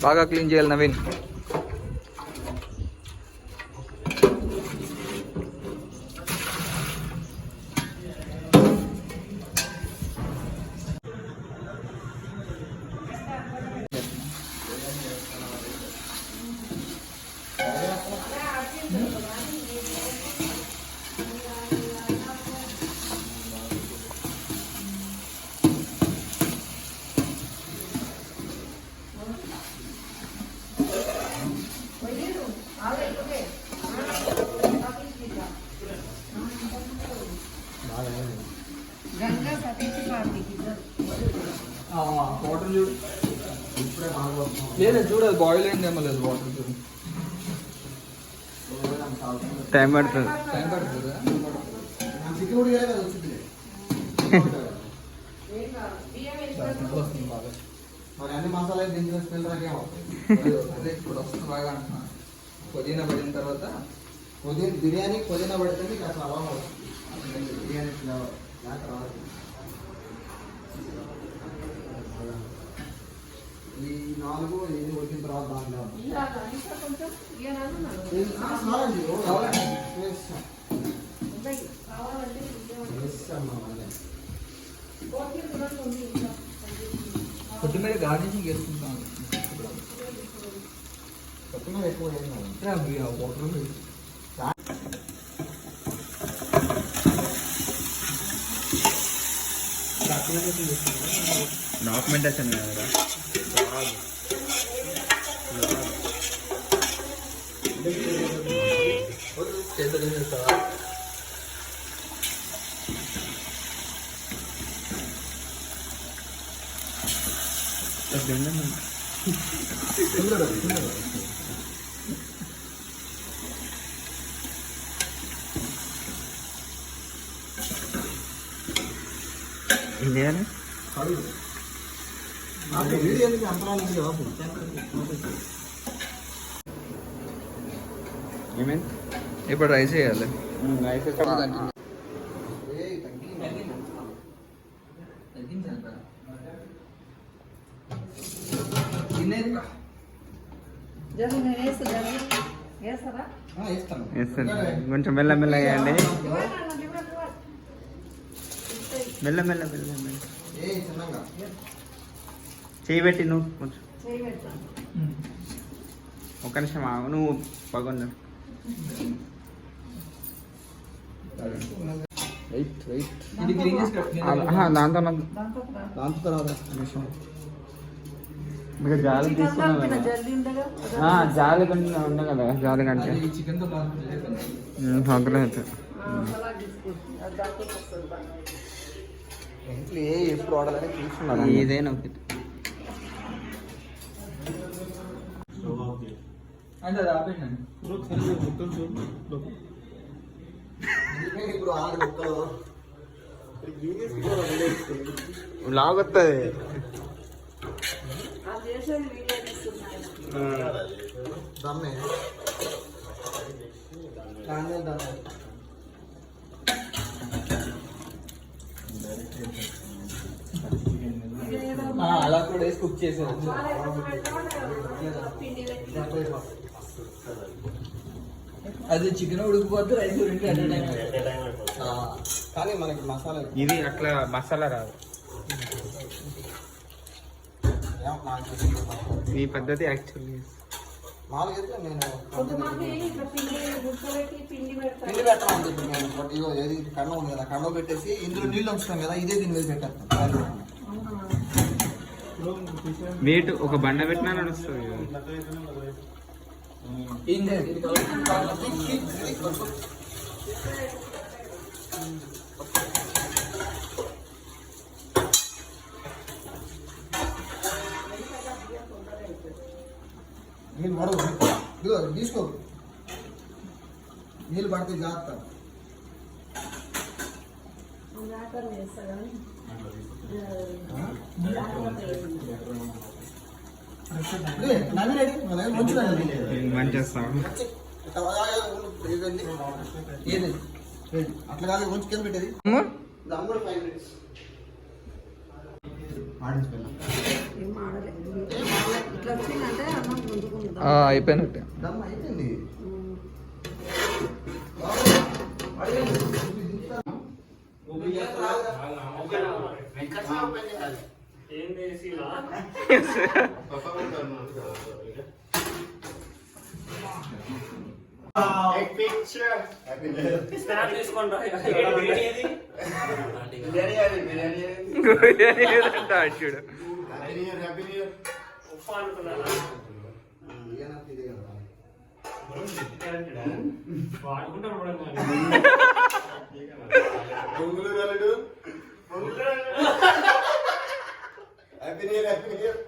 బాగా క్లీన్ చేయాలి నవీన్. వాటర్ చూడు, లేదు చూడు, అది బాయిల్ అయిందేమో లేదు. వాటర్ చూడు, టైం పడుతుంది. టైం పడుతుందా? మరి అన్ని మసాలా దించిన స్మెల్ రాకేమో. అదే ఇప్పుడు వస్తుంది బాగా అంటున్నా. పుదీనా పడిన తర్వాత బిర్యానీ పుదీనా పడితే మీకు అసలు అలా బిర్యానీ ఫ్లేవర్ నాకు రాదు. ఈ 4 ఇది వచ్చిన తర్వాత దాంట్లో కొత్తిమీర గార్నిషింగ్ వేసుకుంటాను. కొత్తిమీర ఎక్కువ వాటర్ డాక్యుమెంటేషన్ కదా. ఇండియానే ఏమైంది? ఇప్పుడు రైస్ వేయాలి. రైస్ కొంచెం మెల్ల వేయండి. మెల్ల చేయి పెట్టి నువ్వు కొంచెం ఒక నిమిషం ఆగు. నువ్వు పగొండు. దాంతో తర్వాత మీకు జాలి తీసుకున్నాం కదా. జాలి కొంచెం ఉండే కదా. జాలి కంటే అందులో అయితే ఎప్పుడు వాడాలని చూస్తున్నారు. ఏదైనా ఒకటి అంటే అది ఆపేయండి. ఇప్పుడు లాగ్ వస్తుంది. దమ్మే అలా కూడా వేసి కుక్ చేసాను. అది చికెన్ ఉడికిపోతే రైస్ రెండు అట్ టైం. కానీ మనకి మసాలా ఇది అట్లా మసాలా రాదు. ఈ పద్ధతి యాక్చువల్లీ మామూలుగా నేను పిండి పెట్టాలని చెప్పి నేను ఇగో ఏది కండ ఉంది కదా, కండ పెట్టేసి ఇందులో నీళ్ళు ఉంచుతాం కదా, ఇదే దీని మీద పెట్టేస్తాను. వెయిట్ ఒక బండ పెట్టినా నడుస్తుంది. నీళ్ళు పడవు, ఇదిగో తీసుకో, నీళ్ళు పడితే జాగ్రత్త. నవ్వి రెడీ మంచి మంచి చేస్తాం ఏది అట్లా కాదు కొంచెం కింద పెట్టేది దమ్ కూడా 5 minutes అయిపోయినట్టే. దమ్ అయిపోయింది. చూడు హ్యాపీ న్యూ ఇయర్